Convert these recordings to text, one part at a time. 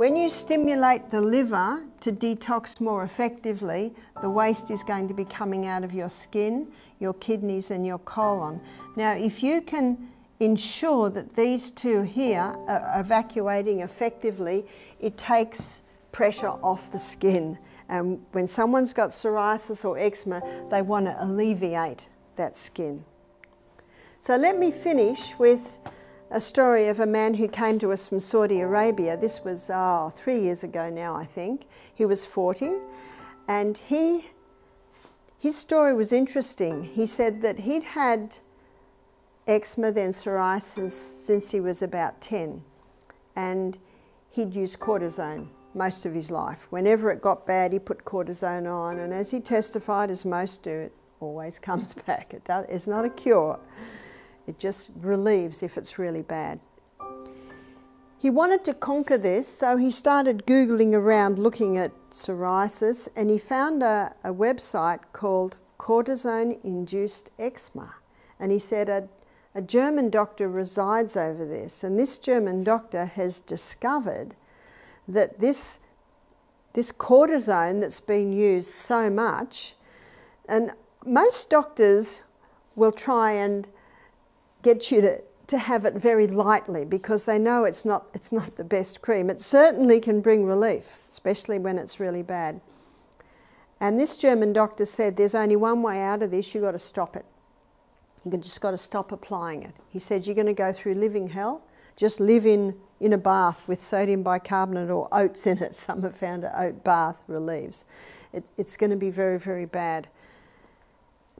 When you stimulate the liver to detox more effectively, the waste is going to be coming out of your skin, your kidneys and your colon. Now, if you can ensure that these two here are evacuating effectively, it takes pressure off the skin. And when someone's got psoriasis or eczema, they want to alleviate that skin. So let me finish with a story of a man who came to us from Saudi Arabia. This was 3 years ago now, I think. He was 40, and his story was interesting. He said that he'd had eczema, then psoriasis, since he was about 10, and he'd used cortisone most of his life. Whenever it got bad, he put cortisone on, and as he testified, as most do, it always comes back. It's not a cure. It just relieves if it's really bad. He wanted to conquer this, so he started Googling around looking at psoriasis, and he found a website called Cortisone-Induced Eczema. And he said a German doctor resides over this, and this German doctor has discovered that this cortisone that's been used so much, and most doctors will try and get you to have it very lightly because they know it's not the best cream. It certainly can bring relief, especially when it's really bad. And this German doctor said there's only one way out of this, you've got to stop it. You just got to stop applying it. He said you're going to go through living hell. Just live in a bath with sodium bicarbonate or oats in it. Some have found an oat bath relieves. It's going to be very, very bad.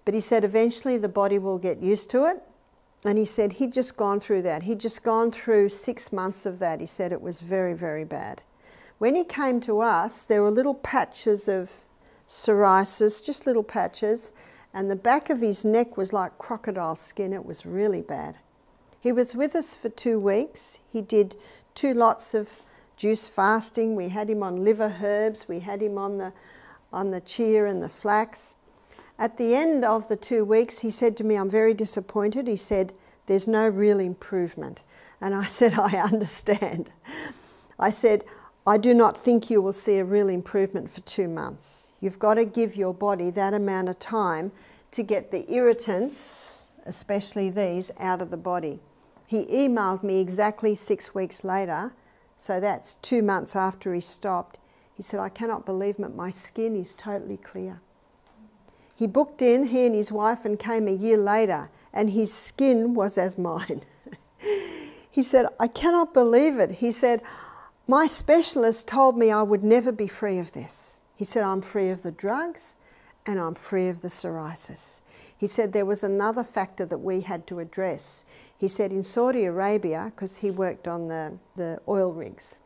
But he said eventually the body will get used to it. And he said he'd just gone through that. He'd just gone through 6 months of that. He said it was very, very bad. When he came to us, there were little patches of psoriasis, just little patches, and the back of his neck was like crocodile skin. It was really bad. He was with us for 2 weeks. He did 2 lots of juice fasting. We had him on liver herbs. We had him on the chia and the flax. At the end of the 2 weeks, he said to me, I'm very disappointed. He said, there's no real improvement. And I said, I understand. I said, I do not think you will see a real improvement for 2 months. You've got to give your body that amount of time to get the irritants, especially these, out of the body. He emailed me exactly 6 weeks later, so that's 2 months after he stopped. He said, I cannot believe it, my skin is totally clear. He booked in, he and his wife, and came a year later, and his skin was as mine. He said, I cannot believe it. He said, my specialist told me I would never be free of this. He said, I'm free of the drugs, and I'm free of the psoriasis. He said there was another factor that we had to address. He said in Saudi Arabia, because he worked on the oil rigs,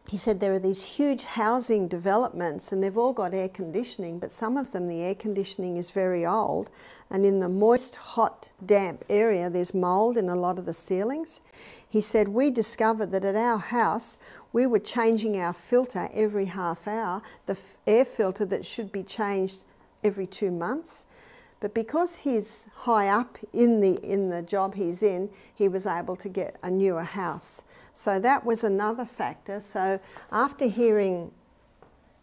he said there are these huge housing developments and they've all got air conditioning, but some of them the air conditioning is very old, and in the moist, hot, damp area there's mould in a lot of the ceilings. He said we discovered that at our house we were changing our filter every half hour, the air filter that should be changed every 2 months. But because he's high up in the job he's in, he was able to get a newer house. So that was another factor. So after hearing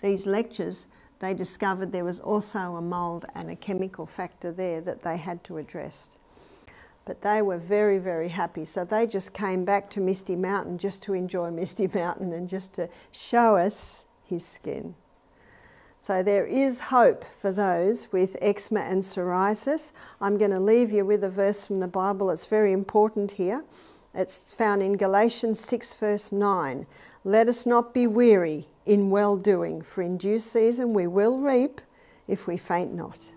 these lectures, they discovered there was also a mould and a chemical factor there that they had to address. But they were very, very happy. So they just came back to Misty Mountain just to enjoy Misty Mountain and just to show us his skin. So there is hope for those with eczema and psoriasis. I'm going to leave you with a verse from the Bible. It's very important here. It's found in Galatians 6 verse 9. Let us not be weary in well-doing, for in due season we will reap if we faint not.